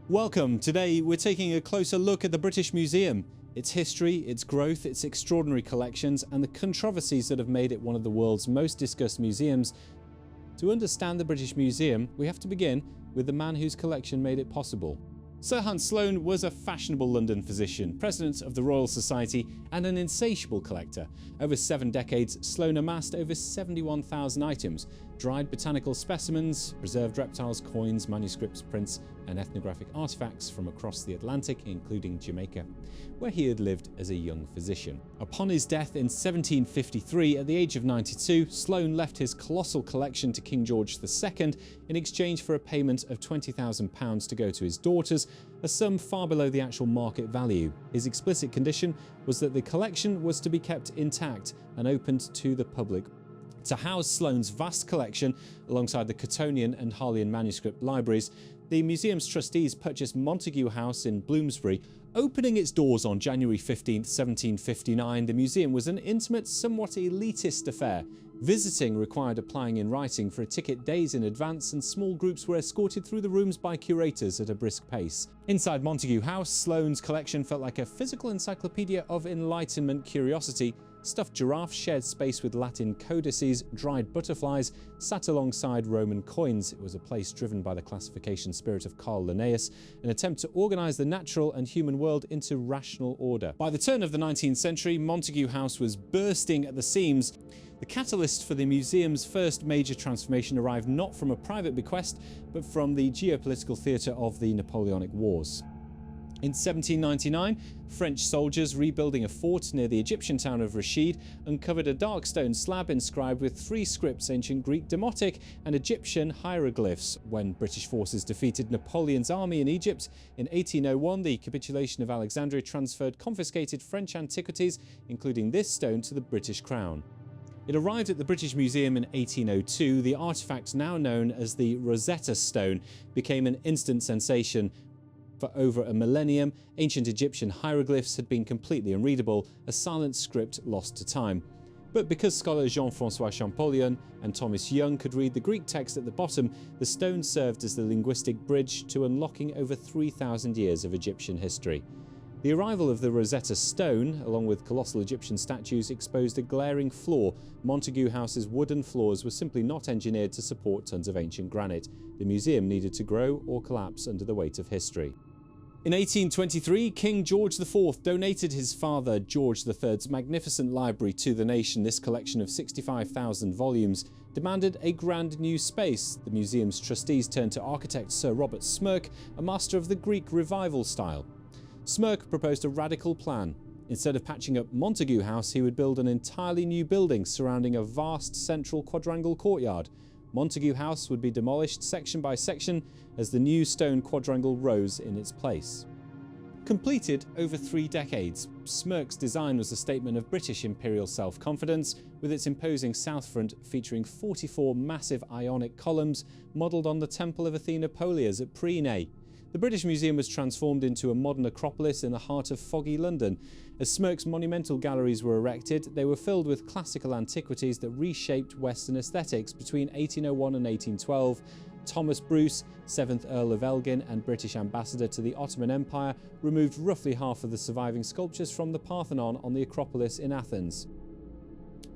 Welcome. Today we're taking a closer look at the British Museum, its history, its growth, its extraordinary collections, and the controversies that have made it one of the world's most discussed museums. To understand the British Museum, we have to begin with the man whose collection made it possible. Sir Hans Sloane was a fashionable London physician, president of the Royal Society, and an insatiable collector. Over 7 decades, Sloane amassed over 71,000 items, dried botanical specimens, preserved reptiles, coins, manuscripts, prints, and ethnographic artifacts from across the Atlantic, including Jamaica, where he had lived as a young physician. Upon his death in 1753, at the age of 92, Sloane left his colossal collection to King George II in exchange for a payment of £20,000 to go to his daughters, a sum far below the actual market value. His explicit condition was that the collection was to be kept intact and opened to the public. To house Sloane's vast collection alongside the Cottonian and Harleian manuscript libraries, the museum's trustees purchased Montagu House in Bloomsbury. Opening its doors on January 15, 1759, the museum was an intimate, somewhat elitist affair. Visiting required applying in writing for a ticket days in advance, and small groups were escorted through the rooms by curators at a brisk pace. Inside Montagu House, Sloane's collection felt like a physical encyclopedia of Enlightenment curiosity. Stuffed giraffes shared space with Latin codices, dried butterflies sat alongside Roman coins. It was a place driven by the classification spirit of Carl Linnaeus, an attempt to organise the natural and human world into rational order. By the turn of the 19th century, Montagu House was bursting at the seams. The catalyst for the museum's first major transformation arrived not from a private bequest, but from the geopolitical theatre of the Napoleonic Wars. In 1799, French soldiers rebuilding a fort near the Egyptian town of Rashid uncovered a dark stone slab inscribed with 3 scripts, ancient Greek Demotic and Egyptian hieroglyphs. When British forces defeated Napoleon's army in Egypt in 1801, the capitulation of Alexandria transferred confiscated French antiquities, including this stone, to the British Crown. It arrived at the British Museum in 1802. The artefact, now known as the Rosetta Stone, became an instant sensation. For over a millennium, ancient Egyptian hieroglyphs had been completely unreadable, a silent script lost to time. But because scholar Jean-François Champollion and Thomas Young could read the Greek text at the bottom, the stone served as the linguistic bridge to unlocking over 3,000 years of Egyptian history. The arrival of the Rosetta Stone, along with colossal Egyptian statues, exposed a glaring flaw. Montagu House's wooden floors were simply not engineered to support tons of ancient granite. The museum needed to grow or collapse under the weight of history. In 1823, King George IV donated his father George III's magnificent library to the nation. This collection of 65,000 volumes demanded a grand new space. The museum's trustees turned to architect Sir Robert Smirke, a master of the Greek Revival style. Smirke proposed a radical plan. Instead of patching up Montagu House, he would build an entirely new building surrounding a vast central quadrangle courtyard. Montagu House would be demolished section by section as the new stone quadrangle rose in its place. Completed over 3 decades, Smirke's design was a statement of British imperial self-confidence, with its imposing south front featuring 44 massive Ionic columns modelled on the Temple of Athena Polias at Priene. The British Museum was transformed into a modern acropolis in the heart of foggy London. As Smirke's monumental galleries were erected, they were filled with classical antiquities that reshaped Western aesthetics. Between 1801 and 1812, Thomas Bruce, 7th Earl of Elgin and British ambassador to the Ottoman Empire, removed roughly half of the surviving sculptures from the Parthenon on the Acropolis in Athens.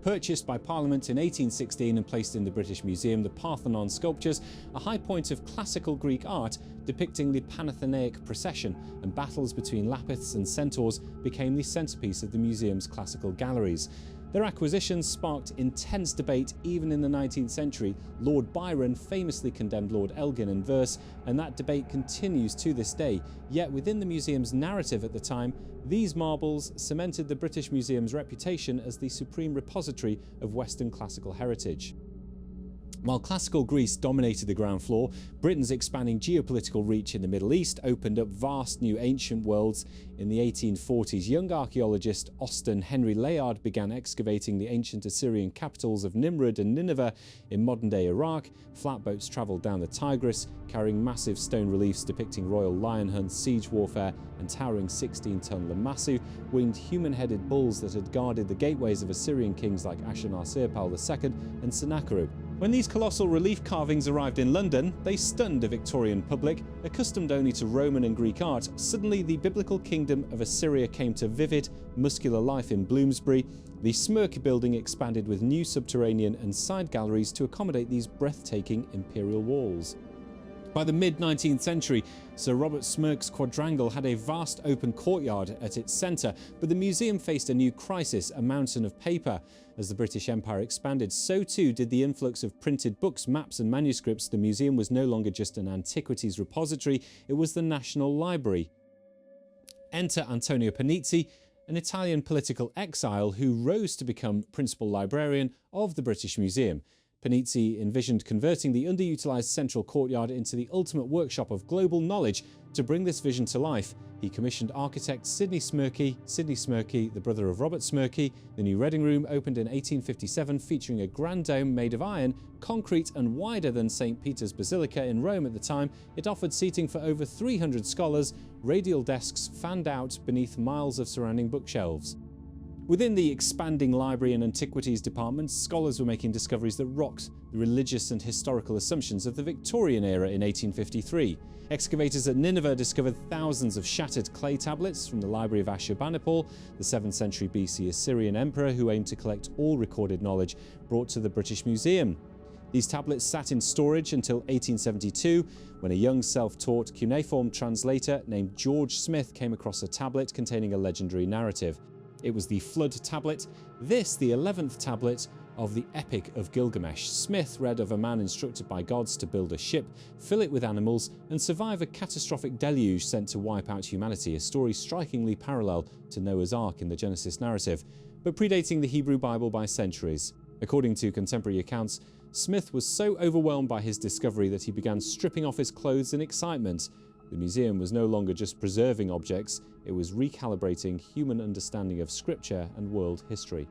Purchased by Parliament in 1816 and placed in the British Museum, the Parthenon Sculptures, a high point of classical Greek art depicting the Panathenaic procession and battles between Lapiths and centaurs, became the centrepiece of the museum's classical galleries. Their acquisition sparked intense debate even in the 19th century. Lord Byron famously condemned Lord Elgin in verse, and that debate continues to this day. Yet within the museum's narrative at the time, these marbles cemented the British Museum's reputation as the supreme repository of Western classical heritage. While classical Greece dominated the ground floor, Britain's expanding geopolitical reach in the Middle East opened up vast new ancient worlds. In the 1840s, young archaeologist Austin Henry Layard began excavating the ancient Assyrian capitals of Nimrud and Nineveh in modern-day Iraq. Flatboats travelled down the Tigris, carrying massive stone reliefs depicting royal lion hunts, siege warfare, and towering 16-ton Lamassu, winged human-headed bulls that had guarded the gateways of Assyrian kings like Ashurnasirpal II and Sennacherib. When these these colossal relief carvings arrived in London, they stunned a Victorian public, accustomed only to Roman and Greek art. Suddenly, the biblical kingdom of Assyria came to vivid, muscular life in Bloomsbury. The Smirke building expanded with new subterranean and side galleries to accommodate these breathtaking imperial walls. By the mid-19th century, Sir Robert Smirke's quadrangle had a vast open courtyard at its centre, but the museum faced a new crisis, a mountain of paper. As the British Empire expanded, so too did the influx of printed books, maps and manuscripts. The museum was no longer just an antiquities repository, it was the National Library. Enter Antonio Panizzi, an Italian political exile who rose to become principal librarian of the British Museum. Panizzi envisioned converting the underutilised central courtyard into the ultimate workshop of global knowledge. To bring this vision to life, he commissioned architect Sidney Smirke, the brother of Robert Smirke. The new Reading Room opened in 1857, featuring a grand dome made of iron, concrete and wider than St. Peter's Basilica in Rome at the time. It offered seating for over 300 scholars, radial desks fanned out beneath miles of surrounding bookshelves. Within the expanding library and antiquities department, scholars were making discoveries that rocked the religious and historical assumptions of the Victorian era in 1853. Excavators at Nineveh discovered thousands of shattered clay tablets from the library of Ashurbanipal, the 7th century BC Assyrian emperor who aimed to collect all recorded knowledge brought to the British Museum. These tablets sat in storage until 1872, when a young self-taught cuneiform translator named George Smith came across a tablet containing a legendary narrative. It was the Flood tablet, this the 11th tablet of the Epic of Gilgamesh. Smith read of a man instructed by gods to build a ship, fill it with animals, and survive a catastrophic deluge sent to wipe out humanity, a story strikingly parallel to Noah's Ark in the Genesis narrative, but predating the Hebrew Bible by centuries. According to contemporary accounts, Smith was so overwhelmed by his discovery that he began stripping off his clothes in excitement. The museum was no longer just preserving objects, it was recalibrating human understanding of scripture and world history.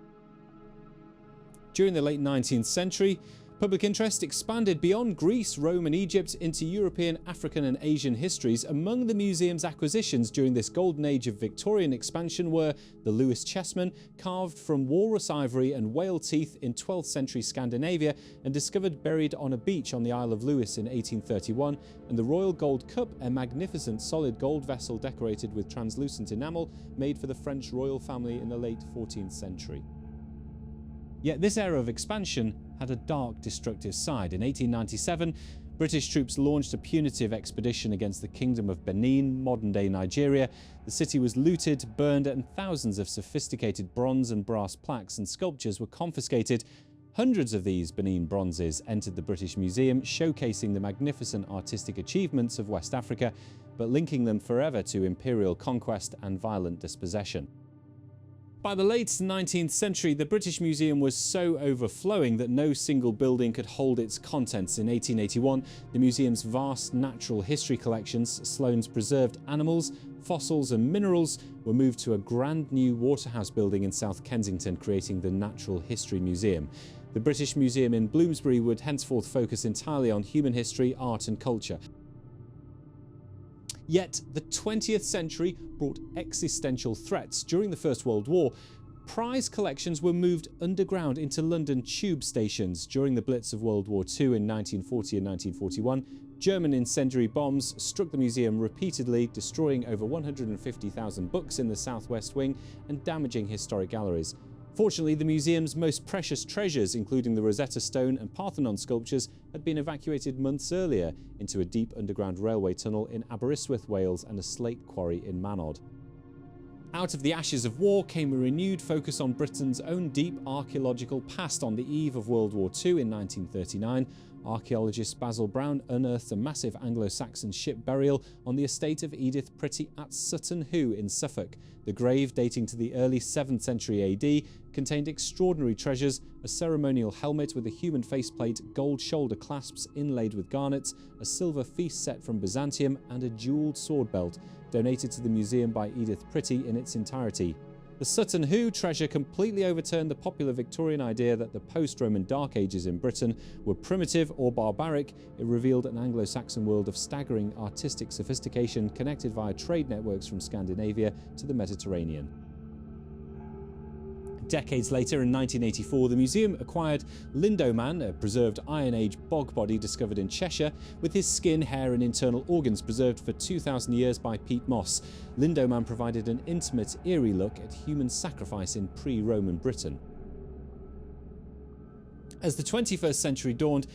During the late 19th century, public interest expanded beyond Greece, Rome and Egypt into European, African and Asian histories. Among the museum's acquisitions during this golden age of Victorian expansion were the Lewis chessmen, carved from walrus ivory and whale teeth in 12th century Scandinavia and discovered buried on a beach on the Isle of Lewis in 1831, and the Royal Gold Cup, a magnificent solid gold vessel decorated with translucent enamel made for the French royal family in the late 14th century. Yet this era of expansion had a dark, destructive side. In 1897, British troops launched a punitive expedition against the Kingdom of Benin, modern-day Nigeria. The city was looted, burned, and thousands of sophisticated bronze and brass plaques and sculptures were confiscated. Hundreds of these Benin Bronzes entered the British Museum, showcasing the magnificent artistic achievements of West Africa, but linking them forever to imperial conquest and violent dispossession. By the late 19th century, the British Museum was so overflowing that no single building could hold its contents. In 1881, the museum's vast natural history collections, Sloane's preserved animals, fossils and minerals, were moved to a grand new Waterhouse building in South Kensington, creating the Natural History Museum. The British Museum in Bloomsbury would henceforth focus entirely on human history, art and culture. Yet the 20th century brought existential threats. During the First World War, prize collections were moved underground into London tube stations. During the Blitz of World War II in 1940 and 1941, German incendiary bombs struck the museum repeatedly, destroying over 150,000 books in the southwest wing and damaging historic galleries. Fortunately, the museum's most precious treasures, including the Rosetta Stone and Parthenon Sculptures, had been evacuated months earlier into a deep underground railway tunnel in Aberystwyth, Wales, and a slate quarry in Manod. Out of the ashes of war came a renewed focus on Britain's own deep archaeological past. On the eve of World War II in 1939, archaeologist Basil Brown unearthed a massive Anglo-Saxon ship burial on the estate of Edith Pretty at Sutton Hoo in Suffolk. The grave, dating to the early 7th century AD, contained extraordinary treasures: a ceremonial helmet with a human faceplate, gold shoulder clasps inlaid with garnets, a silver feast set from Byzantium, and a jewelled sword belt, donated to the museum by Edith Pretty in its entirety. The Sutton Hoo treasure completely overturned the popular Victorian idea that the post-Roman Dark Ages in Britain were primitive or barbaric. It revealed an Anglo-Saxon world of staggering artistic sophistication connected via trade networks from Scandinavia to the Mediterranean. Decades later, in 1984, the museum acquired Lindow Man, a preserved Iron Age bog body discovered in Cheshire, with his skin, hair and internal organs preserved for 2,000 years by Pete Moss. Lindow Man provided an intimate, eerie look at human sacrifice in pre-Roman Britain. As the 21st century dawned,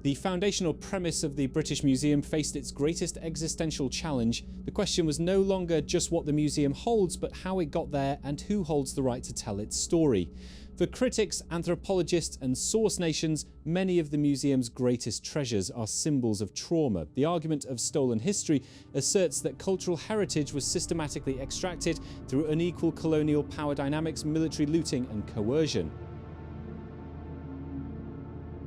the foundational premise of the British Museum faced its greatest existential challenge. The question was no longer just what the museum holds, but how it got there and who holds the right to tell its story. For critics, anthropologists and source nations, many of the museum's greatest treasures are symbols of trauma. The argument of stolen history asserts that cultural heritage was systematically extracted through unequal colonial power dynamics, military looting and coercion.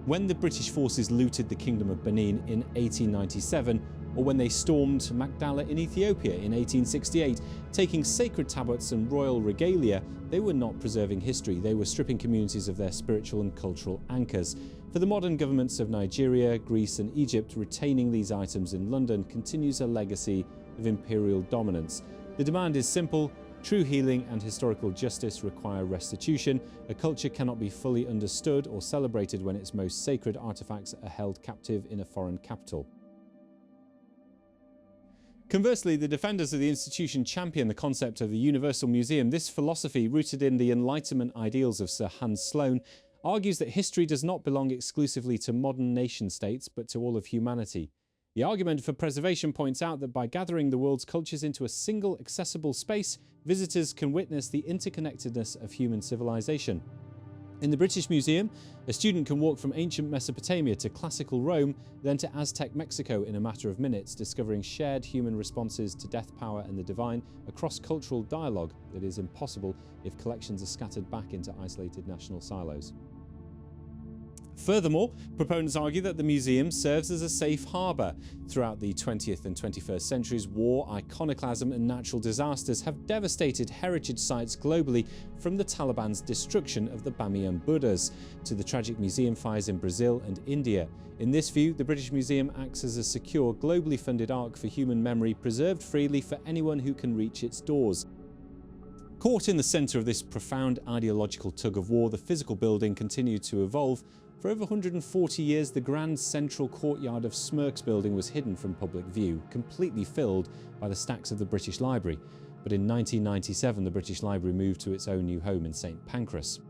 When the British forces looted the Kingdom of Benin in 1897, or when they stormed Magdala in Ethiopia in 1868, taking sacred tablets and royal regalia, they were not preserving history, they were stripping communities of their spiritual and cultural anchors. For the modern governments of Nigeria, Greece and Egypt, retaining these items in London continues a legacy of imperial dominance. The demand is simple. True healing and historical justice require restitution. A culture cannot be fully understood or celebrated when its most sacred artifacts are held captive in a foreign capital. Conversely, the defenders of the institution champion the concept of the Universal Museum. This philosophy, rooted in the Enlightenment ideals of Sir Hans Sloane, argues that history does not belong exclusively to modern nation-states, but to all of humanity. The argument for preservation points out that by gathering the world's cultures into a single accessible space, visitors can witness the interconnectedness of human civilization. In the British Museum, a student can walk from ancient Mesopotamia to classical Rome, then to Aztec Mexico in a matter of minutes, discovering shared human responses to death, power and the divine, a cross-cultural dialogue that is impossible if collections are scattered back into isolated national silos. Furthermore, proponents argue that the museum serves as a safe harbour. Throughout the 20th and 21st centuries, war, iconoclasm and natural disasters have devastated heritage sites globally, from the Taliban's destruction of the Bamiyan Buddhas to the tragic museum fires in Brazil and India. In this view, the British Museum acts as a secure, globally funded ark for human memory, preserved freely for anyone who can reach its doors. Caught in the centre of this profound ideological tug-of-war, the physical building continued to evolve. For over 140 years, the grand central courtyard of Smirke's building was hidden from public view, completely filled by the stacks of the British Library. But in 1997, the British Library moved to its own new home in St Pancras.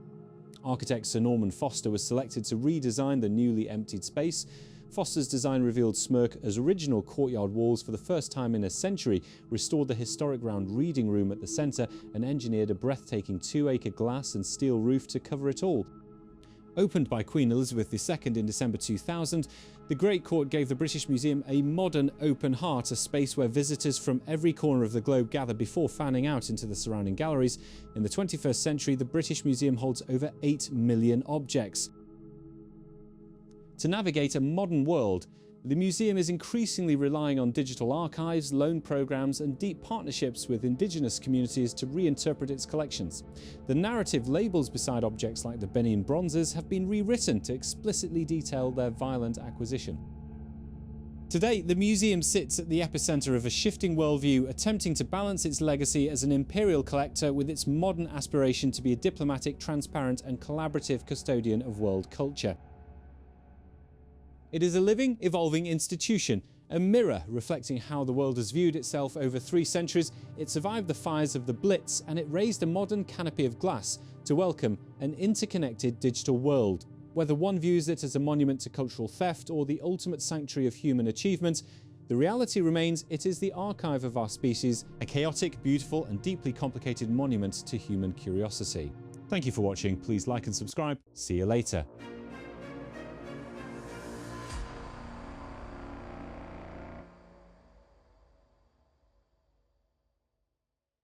Architect Sir Norman Foster was selected to redesign the newly emptied space. Foster's design revealed Smirke's original courtyard walls for the first time in a century, restored the historic round reading room at the centre, and engineered a breathtaking 2-acre glass and steel roof to cover it all. Opened by Queen Elizabeth II in December 2000, the Great Court gave the British Museum a modern open heart, a space where visitors from every corner of the globe gather before fanning out into the surrounding galleries. In the 21st century, the British Museum holds over 8 million objects. To navigate a modern world, the museum is increasingly relying on digital archives, loan programs and deep partnerships with indigenous communities to reinterpret its collections. The narrative labels beside objects like the Benin Bronzes have been rewritten to explicitly detail their violent acquisition. Today, the museum sits at the epicenter of a shifting worldview, attempting to balance its legacy as an imperial collector with its modern aspiration to be a diplomatic, transparent and collaborative custodian of world culture. It is a living, evolving institution, a mirror reflecting how the world has viewed itself over 3 centuries. It survived the fires of the Blitz, and it raised a modern canopy of glass to welcome an interconnected digital world. Whether one views it as a monument to cultural theft or the ultimate sanctuary of human achievement, the reality remains it is the archive of our species, a chaotic, beautiful and deeply complicated monument to human curiosity. Thank you for watching. Please like and subscribe. See you later.